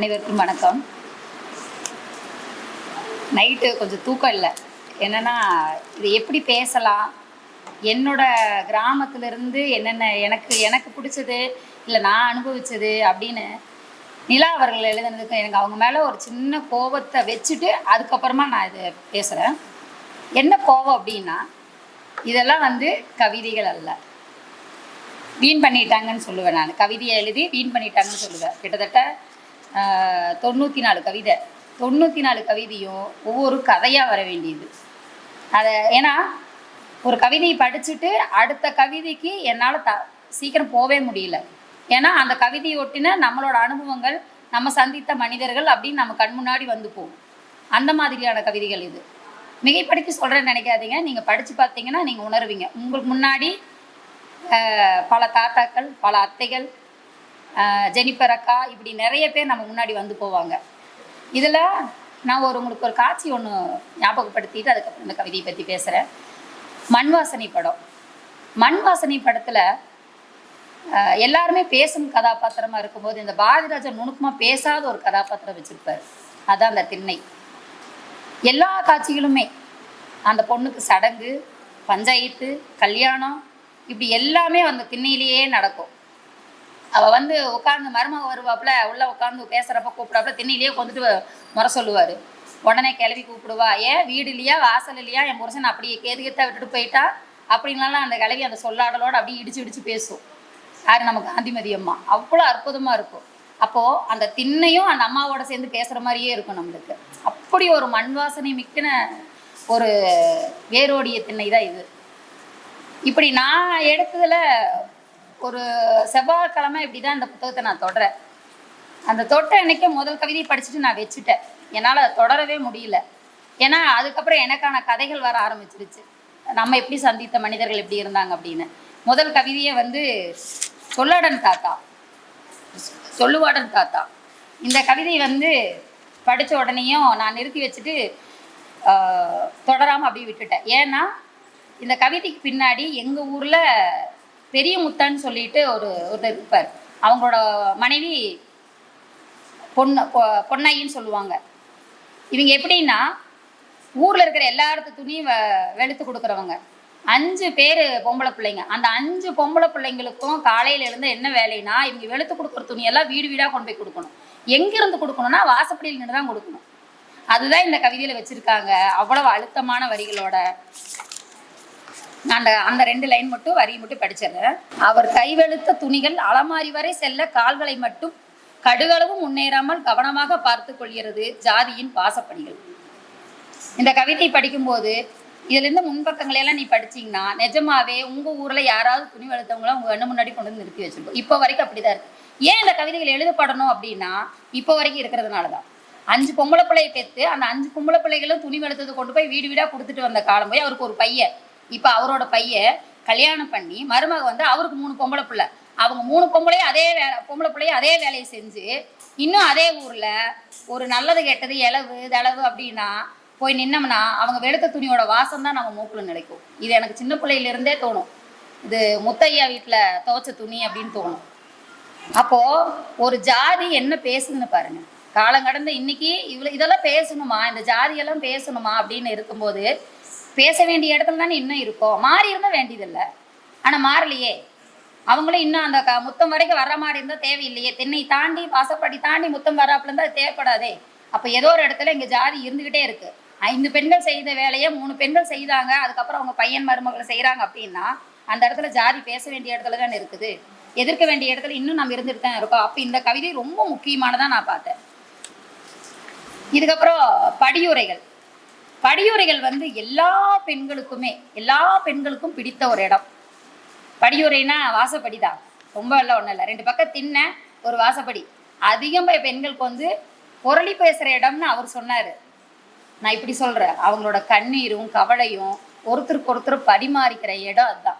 அனைவருக்கும் வணக்கம். நைட்டு கொஞ்சம் தூக்கம் இல்லை. என்னென்னா, இது எப்படி பேசலாம், என்னோட கிராமத்திலேருந்து என்னென்ன எனக்கு பிடிச்சது, இல்லை நான் அனுபவித்தது அப்படின்னு நிலா அவர்கள் எழுதுனதுக்கு எனக்கு அவங்க மேலே ஒரு சின்ன கோபத்தை வச்சுட்டு அதுக்கப்புறமா நான் இதை பேசுகிறேன். என்ன கோபம் அப்படின்னா, இதெல்லாம் கவிதைகள் அல்ல, வீண் பண்ணிட்டாங்கன்னு சொல்லுவேன். நான் கவிதையை எழுதி வீண் பண்ணிட்டாங்கன்னு சொல்லுவேன். கிட்டத்தட்ட 94 கவிதை, 94 கவிதையும் ஒவ்வொரு கதையாக வர வேண்டியது. அதை ஏன்னா ஒரு கவிதையை படிச்சுட்டு அடுத்த கவிதைக்கு என்னால் சீக்கிரம் போகவே முடியல. ஏன்னா அந்த கவிதையை ஒட்டின நம்மளோட அனுபவங்கள், நம்ம சந்தித்த மனிதர்கள் அப்படின்னு நம்ம கண் முன்னாடி வந்து போகும். அந்த மாதிரியான கவிதைகள் இது. மிகைப்படுத்தி சொல்கிறேன்னு நினைக்காதீங்க. நீங்கள் படித்து பார்த்தீங்கன்னா நீங்கள் உணர்வீங்க. உங்களுக்கு முன்னாடி பல தாத்தாக்கள், பல அத்தைகள், ஜெனிஃபர் அக்கா, இப்படி நிறைய பேர் நம்ம முன்னாடி வந்து போவாங்க. இதில் நான் உங்களுக்கு ஒரு காட்சி ஒன்று ஞாபகப்படுத்திட்டு அதுக்கப்புறம் இந்த கவிதையை பற்றி பேசுகிறேன். மண்வாசனை படம். மண்வாசனை படத்தில் எல்லாருமே பேசும் கதாபாத்திரமாக இருக்கும்போது இந்த பாரதிராஜன் நுணுக்கமாக பேசாத ஒரு கதாபாத்திரம் வச்சுருப்பார். அதுதான் அந்த திண்ணை. எல்லா காட்சிகளுமே அந்த பொண்ணுக்கு சடங்கு, பஞ்சாயத்து, கல்யாணம், இப்படி எல்லாமே அந்த திண்ணையிலேயே நடக்கும். அவள் உட்காந்து மருமக வருவாப்புல, உள்ளே உட்காந்து பேசுகிறப்ப கூப்பிடாப்புல திண்ணையிலேயே கொண்டுட்டு முறை சொல்லுவார். உடனே கிளவி கூப்பிடுவா, ஏன் வீடு இல்லையா, வாசல் இல்லையா, என் புருஷன் அப்படியே கேதுகத்தான் விட்டுட்டு போயிட்டா அப்படின்னாலாம் அந்த கிளவி அந்த சொல்லாடலோடு அப்படியே இடிச்சு பேசும். யார் நம்ம காந்திமதி அம்மா. அவ்வளோ அற்புதமாக இருக்கும். அப்போது அந்த திண்ணையும் அந்த அம்மாவோட சேர்ந்து பேசுகிற மாதிரியே இருக்கும் நம்மளுக்கு. அப்படி ஒரு மண் வாசனை மிக்கின ஒரு வேரோடிய திண்ணை தான் இது. இப்படி நான் எடுத்ததில் ஒரு செவ்வாய்க்கிழமை இப்படி தான் இந்த புத்தகத்தை நான் தொடரேன். அந்த தொட்ட அன்னைக்கே முதல் கவிதையை படிச்சுட்டு நான் வச்சுட்டேன். என்னால் அதை தொடரவே முடியல. ஏன்னா அதுக்கப்புறம் எனக்கான கதைகள் வர ஆரம்பிச்சிருச்சு. நம்ம எப்படி சந்தித்த மனிதர்கள் எப்படி இருந்தாங்க அப்படின்னு. முதல் கவிதையை சொல்லுவாடன் தாத்தா. இந்த கவிதை படித்த உடனேயும் நான் நிறுத்தி வச்சுட்டு தொடராமல் அப்படியே விட்டுட்டேன். ஏன்னா இந்த கவிதைக்கு பின்னாடி எங்கள் ஊரில் பெரிய முத்தான்னு சொல்லிட்டு ஒருத்தர் இருப்பார். அவங்களோட மனைவி பொன்னாயின்னு சொல்லுவாங்க. இவங்க எப்படின்னா, ஊரில் இருக்கிற எல்லாத்து துணியும் வெளுத்து கொடுக்குறவங்க. 5 பேர் பொம்பளை பிள்ளைங்க. அந்த 5 பொம்பளை பிள்ளைங்களுக்கும் காலையில் இருந்து என்ன வேலைன்னா, இவங்க வெளுத்து கொடுக்குற துணியெல்லாம் வீடு வீடாக கொண்டு போய் கொடுக்கணும். எங்கேருந்து கொடுக்கணும்னா வாசப்படியில் நின்று தான் கொடுக்கணும். அதுதான் இந்த கவிதையில் வச்சுருக்காங்க. அவ்வளவு அழுத்தமான வரிகளோட. நான் அந்த 2 லைன் மட்டும் வரி மட்டும் படிச்சிடுறேன். அவர் கைவெளுத்த துணிகள் அலமாரி வரை செல்ல கால்களை மட்டும் கடுகளவும் முன்னேறாமல் கவனமாக பார்த்து கொள்கிறது ஜாதியின் பாசப்படிகள். இந்த கவிதை படிக்கும்போது இதுலேருந்து முன்பக்கங்களையெல்லாம் நீ படிச்சிங்கன்னா நிஜமாவே உங்கள் ஊரில் யாராவது துணி வெளுத்தவங்களாம் உங்கள் கண்ணு முன்னாடி கொண்டு வந்து நிறுத்தி வச்சுருக்கோம். இப்போ வரைக்கும் அப்படி தான் இருக்குது. ஏன் இந்த கவிதைகள் எழுதப்படணும் அப்படின்னா, இப்போ வரைக்கும் இருக்கிறதுனால தான். 5 பொம்பளை பிள்ளையை பெற்று அந்த 5 பொம்பளை பிள்ளைகளும் துணி வெளுத்தது கொண்டு போய் வீடு வீடாக கொடுத்துட்டு வந்த காலம் போய் அவருக்கு ஒரு பையன். இப்போ அவரோட பையன் கல்யாணம் பண்ணி மருமக அவருக்கு 3 பொம்பளை பிள்ளை. அவங்க 3 பொம்பளை பிள்ளையும் அதே வேலையை செஞ்சு இன்னும் அதே ஊரில் ஒரு நல்லது கெட்டது இளவு தளவு அப்படின்னா போய் நின்னோம்னா அவங்க வெளுத்த துணியோட வாசம் தான் நம்ம மூக்கில் நினைக்கும். இது எனக்கு சின்ன பிள்ளையிலேருந்தே தோணும். இது முத்தையா வீட்டில் துவைச்ச துணி அப்படின்னு தோணும். அப்போது ஒரு ஜாதி என்ன பேசுதுன்னு பாருங்கள். காலங்கடந்த இன்னைக்கு இதெல்லாம் பேசணுமா, இந்த ஜாதியெல்லாம் பேசணுமா அப்படின்னு இருக்கும்போது பேச வேண்டிய இடத்துல தானே இன்னும் இருக்கோம். மாறி இருந்தால் வேண்டியதில்லை. ஆனால் மாறலையே. அவங்களும் இன்னும் அந்த முத்தம் வரைக்கும் வர்ற மாதிரி இருந்தால் தேவையில்லையே. தென்னை தாண்டி வாசப்படி தாண்டி முத்தம் வர்றாப்புல இருந்தால் அது தேவைப்படாதே. அப்போ ஏதோ ஒரு இடத்துல இங்கே ஜாதி இருந்துக்கிட்டே இருக்குது. 5 பெண்கள் செய்த வேலையை 3 பெண்கள் செய்தாங்க, அதுக்கப்புறம் அவங்க பையன் மருமகளை செய்கிறாங்க அப்படின்னா அந்த இடத்துல ஜாதி பேச வேண்டிய இடத்துல தானே இருக்குது. எதிர்க்க வேண்டிய இடத்துல இன்னும் நம்ம இருந்துட்டு தான் இருக்கோம். அப்போ இந்த கவிதை ரொம்ப முக்கியமானதான் நான் பார்த்தேன். இதுக்கப்புறம் படியுரைகள். எல்லா பெண்களுக்கும் பிடித்த ஒரு இடம். படியுரைனா வாசப்படி தான். ரொம்ப இல்லை, ஒன்றும் இல்லை. 2 பக்கம் தின்ன ஒரு வாசப்படி. அதிகம் பெண்களுக்கு புரளி பேசுகிற இடம்னு அவர் சொன்னார். நான் இப்படி சொல்கிறேன், அவங்களோட கண்ணீரும் கவலையும் ஒருத்தருக்கு ஒருத்தர் பரிமாறிக்கிற இடம் அதுதான்.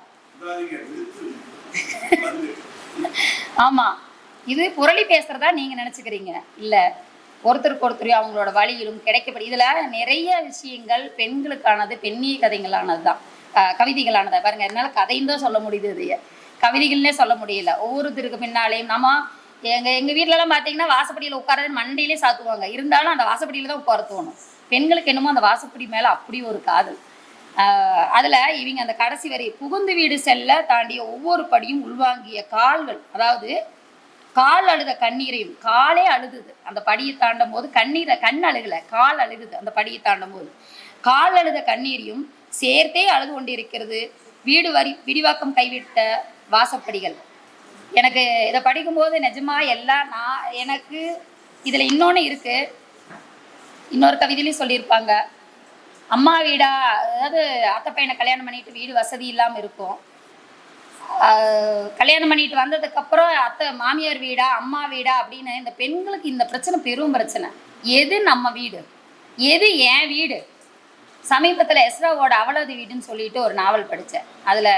ஆமாம், இது புரளி பேசுகிறதா நீங்கள் நினச்சிக்கிறீங்க. இல்லை, ஒருத்தருக்கு ஒருத்தர் அவங்களோட வழியிலும் கிடைக்கப்படும். இதில் நிறைய விஷயங்கள் பெண்களுக்கானது, பெண்ணிய கதைகளானது தான், கவிதைகளானதா பாருங்கள். என்னால் கதைன்னு தான் சொல்ல முடியுது, இது கவிதைகள்னே சொல்ல முடியல. ஒவ்வொருத்தருக்கு பின்னாலேயும் நம்ம எங்கள் வீட்டிலலாம் பார்த்தீங்கன்னா வாசப்படியில் உட்காரது மண்டையிலே சாத்துவாங்க. இருந்தாலும் அந்த வாசப்படியில் தான் உட்கார தோணும். பெண்களுக்கு என்னமோ அந்த வாசப்படி மேலே அப்படி ஒரு காதல். அதில் இவங்க அந்த கடைசி வரை புகுந்து வீடு செல்ல தாண்டிய ஒவ்வொரு படியும் உள்வாங்கிய கால்கள், அதாவது கால் அழுத கண்ணீரையும், காலே அழுகுது அந்த படியை தாண்டும் போது, கண் அழுகலை, கால் அழுகுது அந்த படியை தாண்டும் போது, கால் அழுத கண்ணீரையும் சேர்த்தே அழுது கொண்டிருக்கிறது வீடு விரிவாக்கம் கைவிட்ட வாசப்படிகள். எனக்கு இதை படிக்கும்போது நிஜமா எல்லாம் எனக்கு இதில் இன்னொன்று இருக்கு. இன்னொரு கவிதையிலையும் சொல்லியிருப்பாங்க, அம்மா வீடா, அதாவது அத்தை பையனை கல்யாணம் பண்ணிட்டு வீடு வசதி இல்லாமல் இருக்கும். கல்யாணம் பண்ணிட்டு வந்ததுக்கப்புறம் அத்தை மாமியார் வீடா அம்மா வீடா அப்படின்னு இந்த பெண்களுக்கு இந்த பிரச்சனை பெரும் பிரச்சனை. எது நம்ம வீடு, எது என் வீடு? சமீபத்தில் எஸ்ராவோட அவளது வீடுன்னு சொல்லிட்டு ஒரு நாவல் படித்தேன். அதில்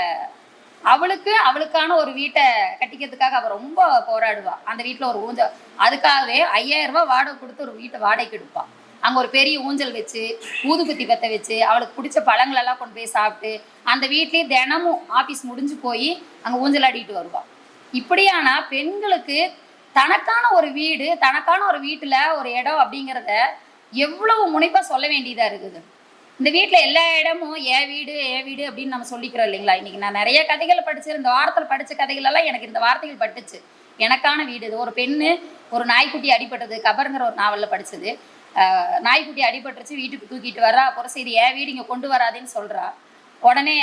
அவளுக்கான ஒரு வீட்டை கட்டிக்கிறதுக்காக அவள் ரொம்ப போராடுவாள். அந்த வீட்டில் ஒரு ஊஞ்சல், அதுக்காகவே 5000 ரூபா வாடகை கொடுத்து ஒரு வீட்டை வாடகைக்கு எடுப்பாள். அங்கே ஒரு பெரிய ஊஞ்சல் வச்சு ஊதுபத்தி பற்ற வச்சு அவளுக்கு பிடிச்ச பழங்களெல்லாம் கொண்டு போய் சாப்பிட்டு அந்த வீட்லேயே தினமும் ஆஃபீஸ் முடிஞ்சு போய் அங்கே ஊஞ்சல் ஆடிட்டு வருவாள். இப்படியானா பெண்களுக்கு தனக்கான ஒரு வீடு, தனக்கான ஒரு வீட்டில் ஒரு இடம் அப்படிங்கிறத எவ்வளவு முனைப்பாக சொல்ல வேண்டியதாக இருக்குது. இந்த வீட்டில் எல்லா இடமும் என் வீடு அப்படின்னு நம்ம சொல்லிக்கிறோம் இல்லைங்களா? இன்றைக்கி நான் நிறைய கதைகள் படிச்சு இந்த வாரத்தில் படித்த கதைகளெல்லாம் எனக்கு இந்த வார்த்தைகள் பட்டுச்சு. எனக்கான வீடு. இது ஒரு பெண்ணு ஒரு நாய்க்குட்டி அடிபட்டது, கபருங்கிற ஒரு நாவலில் படித்தது. நாய்க்குட்டி அடிபட்டுருச்சு, வீட்டுக்கு தூக்கிட்டு வர்றா. புருஷ இது என் வீடு, இங்கே கொண்டு வராதுன்னு சொல்கிறா. உடனே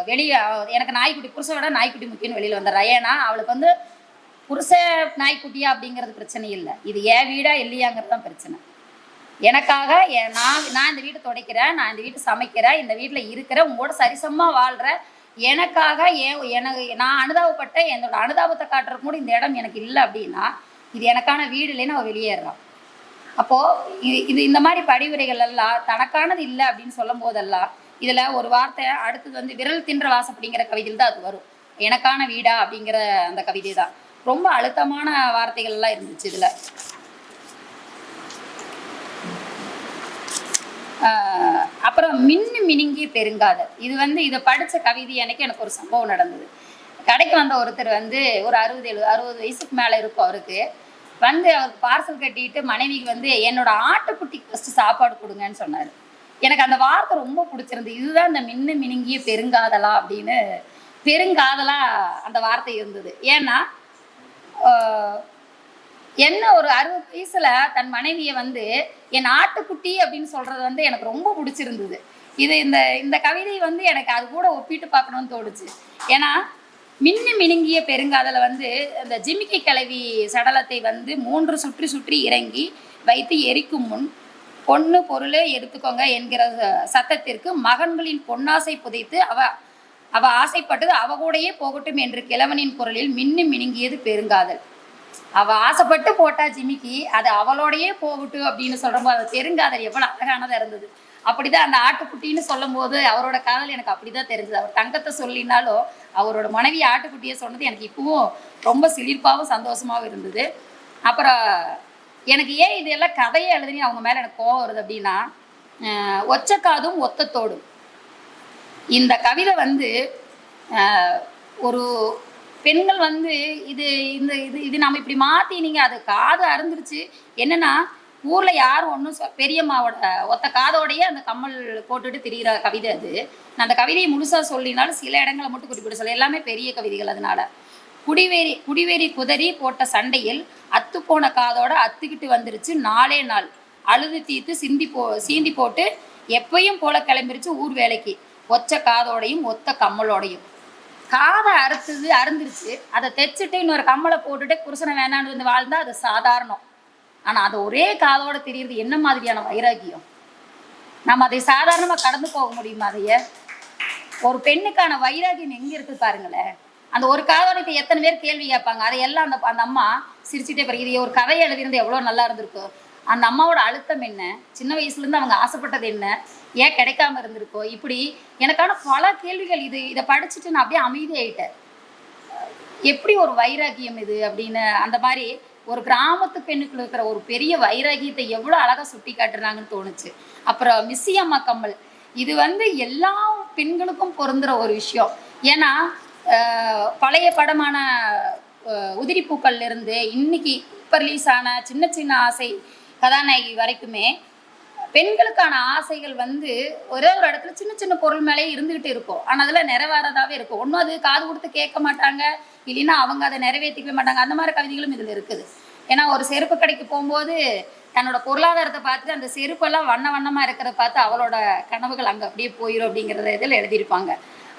வெளியே எனக்கு நாய்க்குட்டி, புருஷை விட நாய்க்குட்டி முக்கியன்னு வெளியில் வந்துடுறா. ஏன்னா அவளுக்கு வந்து புருஷ நாய்க்குட்டியா அப்படிங்கிறது பிரச்சனை இல்லை, இது என் வீடா இல்லையாங்கிறது தான் பிரச்சனை. எனக்காக நான் இந்த வீட்டை துடைக்கிறேன், நான் இந்த வீட்டை சமைக்கிறேன், இந்த வீட்டில் இருக்கிறேன், உங்களோட சரிசமமாக வாழ்கிறேன். எனக்காக எனக்கு நான் அனுதாபப்பட்ட என்னோட அனுதாபத்தை காட்டுறதுக்கு கூட இந்த இடம் எனக்கு இல்லை அப்படின்னா இது எனக்கான வீடு இல்லைன்னு அவள் வெளியேறான். அப்போது இது இந்த மாதிரி படிவுரைகள் எல்லாம் தனக்கானது இல்லை அப்படின்னு சொல்லும் போதெல்லாம் இதில் ஒரு வார்த்தை அடுத்தது வந்து விரல் தின்ற வாசப்படிங்கிற கவிதையில் தான் அது வரும். எனக்கான வீடா அப்படிங்கிற அந்த கவிதை தான் ரொம்ப அழுத்தமான வார்த்தைகள்லாம் இருந்துச்சு இதில். அப்புறம் மினுங்கிய பெருங்காதல், இது வந்து இதை படித்த கவிதை எனக்கு ஒரு சம்பவம் நடந்தது. கடைக்கு வந்த ஒருத்தர் வந்து ஒரு 60 வயசுக்கு மேலே இருக்கும். அவருக்கு வந்து அவருக்கு பார்சல் கட்டிட்டு மனைவிக்கு வந்து என்னோட ஆட்டுக்குட்டிக்கு ஃபஸ்ட்டு சாப்பாடு கொடுங்கன்னு சொன்னார். எனக்கு அந்த வார்த்தை ரொம்ப பிடிச்சிருந்து. இதுதான் இந்த மினுங்கிய பெருங்காதலா அப்படின்னு பெருங்காதலா அந்த வார்த்தை இருந்தது. ஏன்னா என்ன ஒரு 60 வயசுல தன் மனைவியை வந்து என் ஆட்டுக்குட்டி அப்படின்னு சொல்றது வந்து எனக்கு ரொம்ப பிடிச்சிருந்தது. இது இந்த கவிதை வந்து எனக்கு அது கூட ஒப்பிட்டு பார்க்கணும்னு தோணுச்சு. ஏன்னா மினுங்கிய பெருங்காதலை வந்து இந்த ஜிமிக்கி கிளவி சடலத்தை வந்து 3 சுற்றி இறங்கி வைத்து எரிக்கும் முன் பொண்ணு பொருளை எடுத்துக்கோங்க என்கிற சத்தத்திற்கு மகன்களின் பொன்னாசை புதைத்து அவ ஆசைப்பட்டது அவ கூடயே போகட்டும் என்று கிழவனின் குரலில் மினுங்கியது பெருங்காதல். அவள் ஆசைப்பட்டு போட்டா ஜிமிக்கி, அது அவளோடையே போகட்டும் அப்படின்னு சொல்கிறப்போ அது பெருங்காதல் எவ்வளோ அழகானதாக இருந்தது. அப்படிதான் அந்த ஆட்டுக்குட்டின்னு சொல்லும் போது அவரோட காதல் எனக்கு அப்படிதான் தெரிஞ்சது. அவர் தங்கத்தை சொல்லினாலும் அவரோட மனைவி ஆட்டுக்குட்டியை சொன்னது எனக்கு இப்பவும் ரொம்ப சிலிர்ப்பாகவும் சந்தோஷமாகவும் இருந்தது. அப்புறம் எனக்கு ஏன் இதெல்லாம் கதையை எழுதுனே அவங்க மேலே எனக்கு கோவம் வருது அப்படின்னா, ஒச்சக்காதும் ஒத்தத்தோடும் இந்த கவிதை வந்து ஒரு பெண்கள் வந்து இது நம்ம இப்படி மாற்றி நீங்கள் அது காது அறுந்துருச்சு. என்னென்னா ஊரில் யாரும் ஒன்றும் பெரியம்மாவோட ஒத்த காதோடையே அந்த கம்மல் போட்டுட்டு திரிகிற கவிதை அது. நான் அந்த கவிதையை முழுசாக சொல்லினாலும் சில இடங்களை மட்டும் குறிப்பிட சொல்ல, எல்லாமே பெரிய கவிதைகள். அதனால் குடிவேறி குதறி போட்ட சண்டையில் அத்துப்போன காதோட அத்துக்கிட்டு வந்துருச்சு 4 நாள் அழுது தீத்து சீந்தி போட்டு எப்பயும் போல கிளம்பிருச்சு ஊர் வேலைக்கு ஒச்ச காதோடையும் ஒத்த கம்மலோடையும். காதை அறுந்துருச்சு, அதை தைச்சிட்டு இன்னொரு கம்மலை போட்டுட்டு புருஷனை வேணான்னு வந்து வாழ்ந்தால் அது சாதாரணம். ஆனால் அது ஒரே காதோட தெரியுறது என்ன மாதிரியான வைராக்கியம்? நம்ம அதை சாதாரணமாக கடந்து போக முடியுமா? அதைய ஒரு பெண்ணுக்கான வைராக்கியம் எங்கே இருக்குது பாருங்களேன். அந்த ஒரு காதோட இப்போ எத்தனை பேர் கேள்வி கேட்பாங்க. அதையெல்லாம் அந்த அம்மா சிரிச்சுட்டே பிறகு இது ஒரு கதையை எழுதிருந்து எவ்வளோ நல்லா இருந்திருக்கும். அந்த அம்மாவோட அழுத்தம் என்ன, சின்ன வயசுலேருந்து அவங்க ஆசைப்பட்டது என்ன, ஏன் கிடைக்காம இருந்திருக்கோ, இப்படி எனக்கான பல கேள்விகள். இதை படிச்சுட்டு நான் அப்படியே அமைதியாயிட்டேன். எப்படி ஒரு வைராக்கியம் இது அப்படின்னு. அந்த மாதிரி ஒரு கிராமத்து பெண்ணுக்குள்ள இருக்கிற ஒரு பெரிய வைராக்கியத்தை எவ்வளோ அழகாக சுட்டி காட்டுறாங்கன்னு தோணுச்சு. அப்புறம் மிஸ்ஸியம்மா கம்மல், இது வந்து எல்லா பெண்களுக்கும் பொருந்துகிற ஒரு விஷயம். ஏன்னா பழைய படமான உதிரி பூக்கள்ல இருந்து இன்னைக்கு இப்போ ரிலீஸ் ஆன சின்ன சின்ன ஆசை கதாநாயகி வரைக்குமே பெண்களுக்கான ஆசைகள் வந்து ஒரே ஒரு இடத்துல சின்ன சின்ன பொருள் மேலே இருந்துகிட்டு இருக்கும். ஆனால் அதில் நிறைவேறதாவே இருக்கும். ஒன்றும் அது காது கொடுத்து கேட்க மாட்டாங்க, இல்லைன்னா அவங்க அதை நிறைவேற்றிக்கவே மாட்டாங்க. அந்த மாதிரி கவிதைகளும் இதில் இருக்குது. ஏன்னா ஒரு செருப்பு கடைக்கு போகும்போது தன்னோட பொருளாதாரத்தை பார்த்துட்டு அந்த செருப்பெல்லாம் வண்ண வண்ணமாக இருக்கிறத பார்த்து அவளோட கனவுகள் அங்கே அப்படியே போயிடும் அப்படிங்கிறத இதில் எழுதியிருப்பாங்க.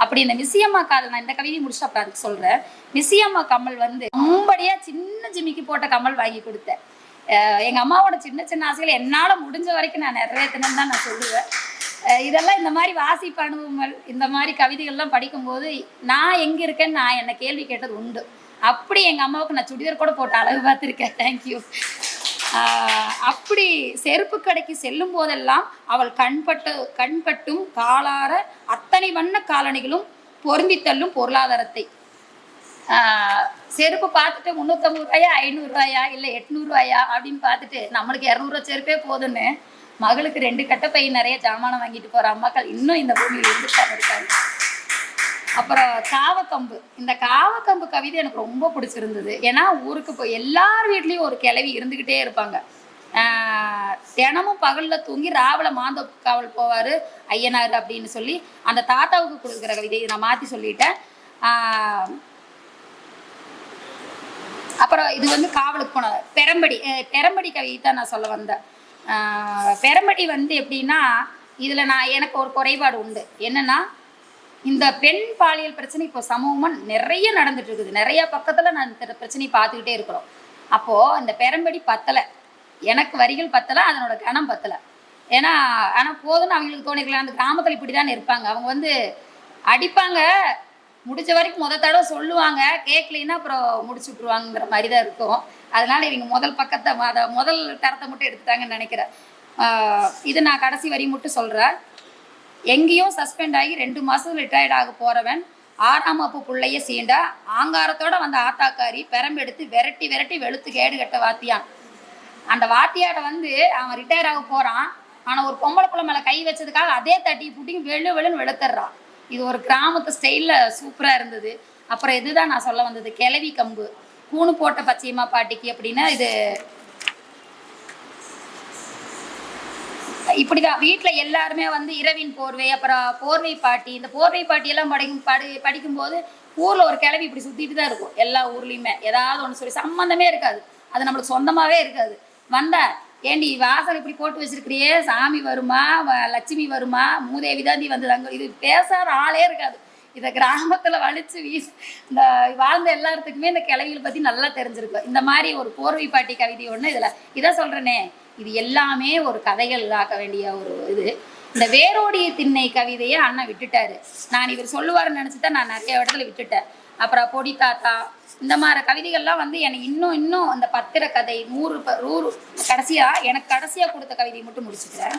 அப்படி இந்த மிஸ்ஸியம்மா காதல், நான் இந்த கவிதை முடிச்சு அப்புறம் அதுக்கு சொல்கிறேன். மிஸ்ஸியம்மா கம்மல் வந்து ரொம்படியாக சின்ன ஜிமிக்கு போட்ட கம்மல் வாங்கி கொடுத்தேன். எங்கள் அம்மாவோட சின்ன சின்ன ஆசைகள் என்னால் முடிஞ்ச வரைக்கும் நான் நிறைவேற்றினேன்னு தான் நான் சொல்லுவேன். இதெல்லாம் இந்த மாதிரி வாசிப்பு அனுபவங்கள், இந்த மாதிரி கவிதைகள்லாம் படிக்கும்போது நான் எங்கே இருக்கேன்னு நான் என்னை கேள்வி கேட்டது உண்டு. அப்படி எங்கள் அம்மாவுக்கு நான் சுடிதார் கூட போட்டு அழகு பார்த்துருக்கேன். தேங்க்யூ. அப்படி செருப்பு கடைக்கு செல்லும் போதெல்லாம் அவள் கண்பட்டும் காலார அத்தனை வண்ண காலணிகளும் பொருந்தி தள்ளும் பொருளாதாரத்தை. செருப்பு பார்த்துட்டு 350 ரூபாயா 500 ரூபாயா இல்லை 800 ரூபாயா அப்படின்னு பார்த்துட்டு நம்மளுக்கு 200 ரூபா செருப்பே போதுன்னு மகளுக்கு 2 கட்டப்பை நிறைய ஜாமானம் வாங்கிட்டு போகிற அம்மாக்கள் இன்னும் இந்த பூமியில் இருந்துட்டாங்க இருக்காங்க. அப்புறம் காவக்கம்பு, இந்த காவக்கம்பு கவிதை எனக்கு ரொம்ப பிடிச்சிருந்தது. ஏன்னா ஊருக்கு போய் எல்லார் வீட்லேயும் ஒரு கிளவி இருந்துக்கிட்டே இருப்பாங்க. தினமும் பகலில் தூங்கி ராவில் மாந்த காவல் போவார் ஐயனார் அப்படின்னு சொல்லி அந்த தாத்தாவுக்கு கொடுக்குற கவிதை நான் மாற்றி சொல்லிட்டேன். அப்புறம் இது வந்து காவலுக்கு போன பெரம்படி கவிதை தான் நான் சொல்ல வந்தேன். பெரம்படி வந்து எப்படின்னா இதில் எனக்கு ஒரு குறைபாடு உண்டு. என்னென்னா இந்த பெண் பாலியல் பிரச்சனை இப்போ சமூகமாக நிறைய நடந்துட்டு இருக்குது. நிறைய பக்கத்தில் நான் இந்த பிரச்சனையை பார்த்துக்கிட்டே இருக்கிறோம். அப்போது இந்த பெரம்படி பத்தலை, எனக்கு வரிகள் பத்தலை, அதனோட கணம் பத்தலை. ஏன்னா ஆனால் போதும்னு அவங்களுக்கு தோணிக்கலாம். அந்த கிராமத்தில் இப்படி தானே இருப்பாங்க. அவங்க வந்து அடிப்பாங்க, முடிஞ்ச வரைக்கும் தடவை சொல்லுவாங்க, கேட்கலைன்னா அப்புறம் முடிச்சு விட்ருவாங்கிற மாதிரி தான் இருக்கும். அதனால் இவங்க முதல் பக்கத்தை முதல் தரத்தை மட்டும் எடுத்துட்டாங்கன்னு நினைக்கிறேன். இது நான் கடைசி வரி மட்டும் சொல்கிறேன். எங்கேயும் சஸ்பெண்ட் ஆகி 2 மாதம் ரிட்டையர்ட் ஆக போகிறவன் 6ஆம் வகுப்பு பிள்ளைய சீண்டா ஆங்காரத்தோடு வந்த ஆத்தாக்காரி பெரம்பெடுத்து விரட்டி விரட்டி வெளுத்து கேடு கட்ட வாத்தியான். அந்த வாத்தியாட்ட வந்து அவன் ரிட்டையர் ஆக போகிறான். ஆனால் ஒரு பொம்பளை பிள்ளை மேலே கை வச்சதுக்காக அதே தட்டி புட்டிங்க வெளுன்னு வெளுத்துடுறான். இது ஒரு கிராமத்து ஸ்டைலில் சூப்பராக இருந்தது. அப்புறம் இதுதான் நான் சொல்ல வந்தது, கிளவி கம்பு கூணு போட்ட பச்சையம்மா பாட்டிக்கு அப்படின்னா இது இப்படிதான். வீட்டில் எல்லாருமே வந்து இரவின் போர்வை, அப்புறம் போர்வை பாட்டி, இந்த போர்வை பாட்டியெல்லாம் படிக்கும்போது ஊரில் ஒரு கிளவி இப்படி சுற்றிட்டு தான் இருக்கும். எல்லா ஊர்லேயுமே ஏதாவது ஒன்று சொல்லி சம்மந்தமே இருக்காது, அது நம்மளுக்கு சொந்தமாகவே இருக்காது. வந்தா ஏண்டி வாசல் இப்படி போட்டு வச்சிருக்கிறியே, சாமி வருமா, லட்சுமி வருமா, மூதேவி தாண்டி வந்தது அங்கே, இது பேசாத ஆளே இருக்காது. இதை கிராமத்தில் வலிச்சு இந்த வாழ்ந்த எல்லாத்துக்குமே இந்த கிளவிகளை பற்றி நல்லா தெரிஞ்சிருக்கும். இந்த மாதிரி ஒரு போர்வை பாட்டி கவிதை ஒன்று இதில் இதான் சொல்கிறேனே, இது எல்லாமே ஒரு கதைகள் ஆக்க வேண்டிய ஒரு இது. இந்த வேரோடிய திண்ணை கவிதையை அண்ணன் விட்டுட்டாரு. நான் இவர் சொல்லுவாருன்னு நினச்சி தான் நான் நிறைய இடத்துல விட்டுட்டேன். அப்புறம் பொடி தாத்தா, இந்த மாதிரி கவிதைகள்லாம் வந்து எனக்கு இன்னும் அந்த பத்திர கதை 100 எனக்கு கடைசியாக கொடுத்த கவிதையை மட்டும் முடிச்சுக்கிறேன்.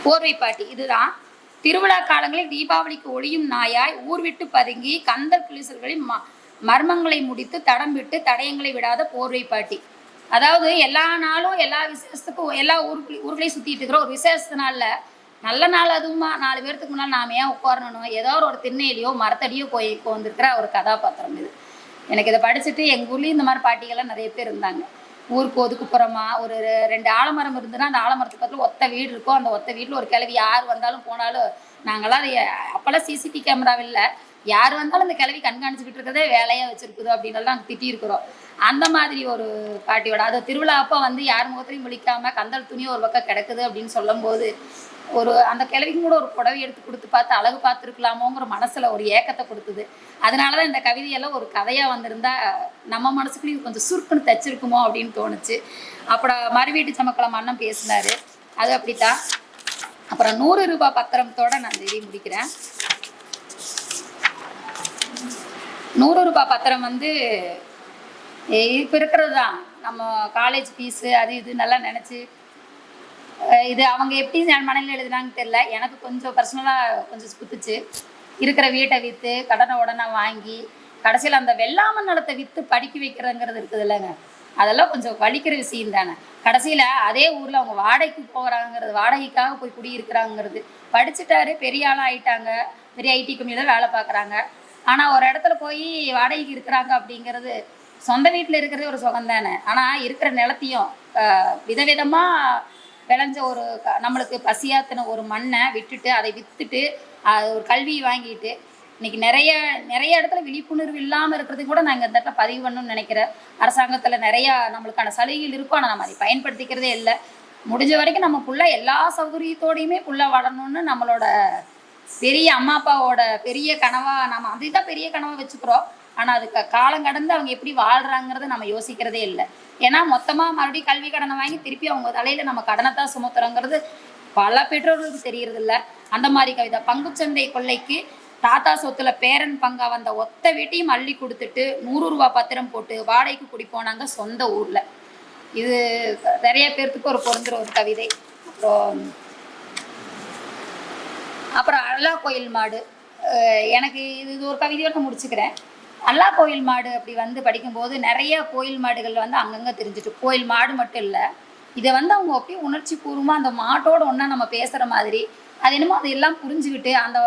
போர்வை பாட்டி இதுதான். திருவிழா காலங்களில் தீபாவளிக்கு ஒளியும் நாயாய் ஊர் விட்டு பதுங்கி கந்தர் கிளிசல்களின் மர்மங்களை முடித்து தடம் விட்டு தடயங்களை விடாத போர்வை பாட்டி. அதாவது எல்லா நாளும் எல்லா விசேஷத்துக்கும் எல்லா ஊர்களையும் சுற்றிட்டு இருக்கிற ஒரு விசேஷத்தினால நல்ல நாள் அதுவுமா 4 பேர்த்துக்கு முன்னால் நாம் ஏன் உட்காரணும், ஏதோ ஒரு திண்ணையிலையோ மரத்தடியோ போய் வந்திருக்கிற ஒரு கதாபாத்திரம் இது. எனக்கு இதை படிச்சுட்டு எங்கள் ஊர்லேயும் இந்த மாதிரி பாட்டிகள்லாம் நிறைய பேர் இருந்தாங்க. ஊருக்கு ஒதுக்குப்புறமா ஒரு 2 ஆலமரம் இருந்துன்னா அந்த ஆலமரத்துக்கு பக்கத்தில் ஒத்த வீடு இருக்கும். அந்த ஒத்த வீட்டில் ஒரு கிளவி யார் வந்தாலும் போனாலும் நாங்களாம் அதை அப்போல்லாம் சிசிடிவி கேமரா இல்லை, யார் வந்தாலும் அந்த கிளவி கண்காணிச்சுக்கிட்டு இருக்கிறதே வேலையாக வச்சுருக்குதோ அப்படின்னு நாங்கள் திட்டியிருக்கிறோம். அந்த மாதிரி ஒரு பாட்டியோட அது திருவிழா அப்போ வந்து யார் முகத்திலையும் விழிக்காமல் கந்தல் துணியும் ஒரு பக்கம் கிடக்குது அப்படின்னு சொல்லும்போது அந்த கிழவிக்கும் கூட ஒரு புடவை எடுத்து கொடுத்து பார்த்து அழகு பார்த்துருக்கலாமோங்கிற மனசில் ஒரு ஏக்கத்தை கொடுத்தது. அதனால தான் இந்த கவிதையெல்லாம் ஒரு கதையாக வந்திருந்தா நம்ம மனசுக்குள்ளே இது கொஞ்சம் சுருக்குன்னு தைச்சிருக்குமோ அப்படின்னு தோணுச்சு. அப்புறம் மறுவீட்டு சமக்கலம் அண்ணன் பேசினார், அது அப்படித்தான். அப்புறம் 100 ரூபாய் பத்திரத்தோடு நான் இந்த இதை முடிக்கிறேன். 100 ரூபாய் பத்திரம் வந்து இப்போ இருக்கிறது தான். நம்ம காலேஜ் ஃபீஸு அது இது நல்லா நினச்சி இது அவங்க எப்படி மனநிலை எழுதுனாங்கன்னு தெரியல. எனக்கு கொஞ்சம் பர்சனலாக கொஞ்சம் குத்துச்சு. இருக்கிற வீட்டை விற்று கடனை உடனே வாங்கி கடைசியில் அந்த வெள்ளாமை நிலத்தை விற்று படிக்க வைக்கிறதுங்கிறது இருக்குது இல்லைங்க, அதெல்லாம் கொஞ்சம் வலிக்கிற விஷயம் தானே. கடைசியில் அதே ஊரில் அவங்க வாடகைக்கு போகிறாங்கிறது, வாடகைக்காக போய் குடியிருக்கிறாங்கிறது, படிச்சுட்டாரு, பெரிய ஆளாக ஆகிட்டாங்க, பெரிய ஐடி கம்பெனியில் வேலை பார்க்குறாங்க. ஆனால் ஒரு இடத்துல போய் வாடகைக்கு இருக்கிறாங்க அப்படிங்கிறது, சொந்த வீட்டில் இருக்கிறதே ஒரு சுகம் தானே. ஆனால் இருக்கிற நிலத்தையும் விதவிதமாக விளைஞ்ச ஒரு நம்மளுக்கு பசியாத்தின ஒரு மண்ணை விட்டுட்டு அதை விற்றுட்டு ஒரு கல்வியை வாங்கிட்டு இன்னைக்கு நிறைய நிறைய இடத்துல விழிப்புணர்வு இல்லாமல் இருக்கிறது கூட நான் இந்த இடத்துல பதிவு பண்ணணும்னு நினைக்கிறேன். அரசாங்கத்தில் நிறையா நம்மளுக்கான சலுகைகள் இருக்கும், ஆனால் நம்ம அதை பயன்படுத்திக்கிறதே இல்லை. முடிஞ்ச வரைக்கும் நம்ம புள்ள எல்லா சௌகரியத்தோடையுமே புள்ள வளரணும்னு நம்மளோட பெரிய அம்மா அப்பாவோட பெரிய கனவாக நம்ம அதுதான் பெரிய கனவாக வச்சுக்கிறோம். ஆனால் அதுக்கு காலம் கடந்து அவங்க எப்படி வாழ்கிறாங்கிறத நம்ம யோசிக்கிறதே இல்லை. ஏன்னா மொத்தமாக மறுபடியும் கல்வி கடனை வாங்கி திருப்பி அவங்க தலையில் நம்ம கடனை தான் சுமத்துறோங்கிறது பல பெற்றோர்களுக்கு தெரியறது இல்லை. அந்த மாதிரி கவிதை. பங்குச்சந்தை கொள்ளைக்கு தாத்தா சொத்துல பேரன் பங்கா வந்த ஒத்த வீட்டையும் அள்ளி கொடுத்துட்டு 100 ரூபா பத்திரம் போட்டு வாடகைக்கு குடி போனாங்க சொந்த ஊரில். இது நிறைய பேர்த்துக்கு ஒரு பொருந்துற ஒரு கவிதை. அப்புறம் அல்லா கோயில் மாடு, எனக்கு இது ஒரு கவிதையோட முடிச்சுக்கிறேன். அல்லா கோயில் மாடு அப்படி வந்து படிக்கும்போது நிறைய கோயில் மாடுகள் வந்து அங்கங்கே தெரிஞ்சிட்டு, கோயில் மாடு மட்டும் இல்லை, இதை வந்து அவங்க அப்படியே உணர்ச்சி பூர்வமாக அந்த மாட்டோட ஒன்றா நம்ம பேசுகிற மாதிரி அது என்னமோ அதையெல்லாம் புரிஞ்சுக்கிட்டு அந்த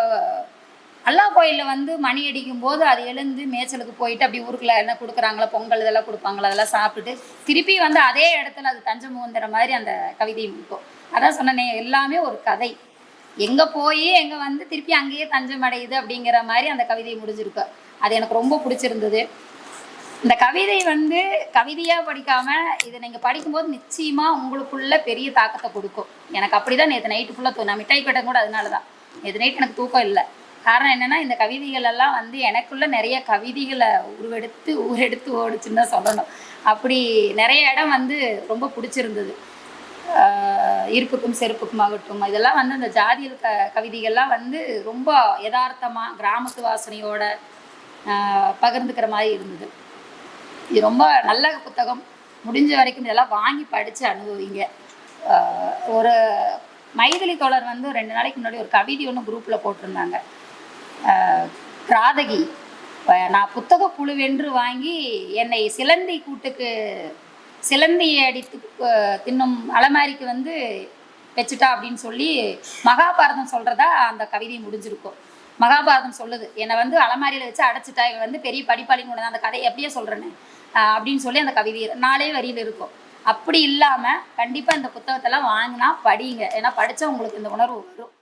அல்லா கோயிலில் வந்து மணி அடிக்கும் போது அது எழுந்து மேய்ச்சலுக்கு போயிட்டு அப்படி ஊருக்குள்ள என்ன கொடுக்குறாங்களா, பொங்கல் இதெல்லாம் கொடுப்பாங்களா, அதெல்லாம் சாப்பிட்டுட்டு திருப்பி வந்து அதே இடத்துல அது தஞ்சம் முகந்துற மாதிரி அந்த கவிதை இருக்கும். அதான் சொன்னேனே, எல்லாமே ஒரு கதை. எங்கே போய் எங்கே வந்து திருப்பி அங்கேயே தஞ்சம் அடையுது அப்படிங்கிற மாதிரி அந்த கவிதை முடிஞ்சிருக்கு. அது எனக்கு ரொம்ப பிடிச்சிருந்தது. இந்த கவிதை வந்து கவிதையாக படிக்காமல் இதை நீங்கள் படிக்கும்போது நிச்சயமாக உங்களுக்குள்ள பெரிய தாக்கத்தை கொடுக்கும். எனக்கு அப்படி தான் நேற்று நைட்டு ஃபுல்லாக நான் மிட்டாய் கட்ட கூட அதனால தான் நேற்று நைட்டு எனக்கு தூக்கம் இல்லை. காரணம் என்னென்னா, இந்த கவிதைகள் எல்லாம் வந்து எனக்குள்ள நிறைய கவிதைகளை ஊரெடுத்து ஓடிச்சுன்னு தான் சொல்லணும். அப்படி நிறைய இடம் வந்து ரொம்ப பிடிச்சிருந்தது. இருப்புக்கும் செருப்புக்கும் ஆகட்டும், இதெல்லாம் வந்து அந்த ஜாதியல் கவிதைகள்லாம் வந்து ரொம்ப யதார்த்தமாக கிராமத்து வாசனையோட பகிர்ந்துக்கிற மாதிரி இருந்தது. இது ரொம்ப நல்ல புத்தகம். முடிஞ்ச வரைக்கும் இதெல்லாம் வாங்கி படித்து அனுபவிங்க. ஒரு மைதிலி தோழர் வந்து 2 நாளைக்கு முன்னாடி ஒரு கவிதை ஒன்று குரூப்பில் போட்டிருந்தாங்க. கிராதகி, நான் புத்தக புழுவென்று வாங்கி என்னை சிலந்தி அடித்து தின்னும் அலமாரிக்கு வந்து வச்சுட்டா அப்படின்னு சொல்லி மகாபாரதம் சொல்கிறதா அந்த கவிதை முடிஞ்சிருக்கும். மகாபாரதம் சொல்லுது, என்னை வந்து அலமாரியில் வச்சு அடைச்சிட்டா, இவன் வந்து பெரிய படிப்பாளிங்க கூட அந்த கதையை எப்படியே சொல்கிறேன்னு அப்படின்னு சொல்லி அந்த கவிதை 4 வரியில் இருக்கும். அப்படி இல்லாமல் கண்டிப்பாக இந்த புத்தகத்தெல்லாம் வாங்கினா படிங்க. ஏன்னா படித்தா உங்களுக்கு இந்த உணர்வு வரும்.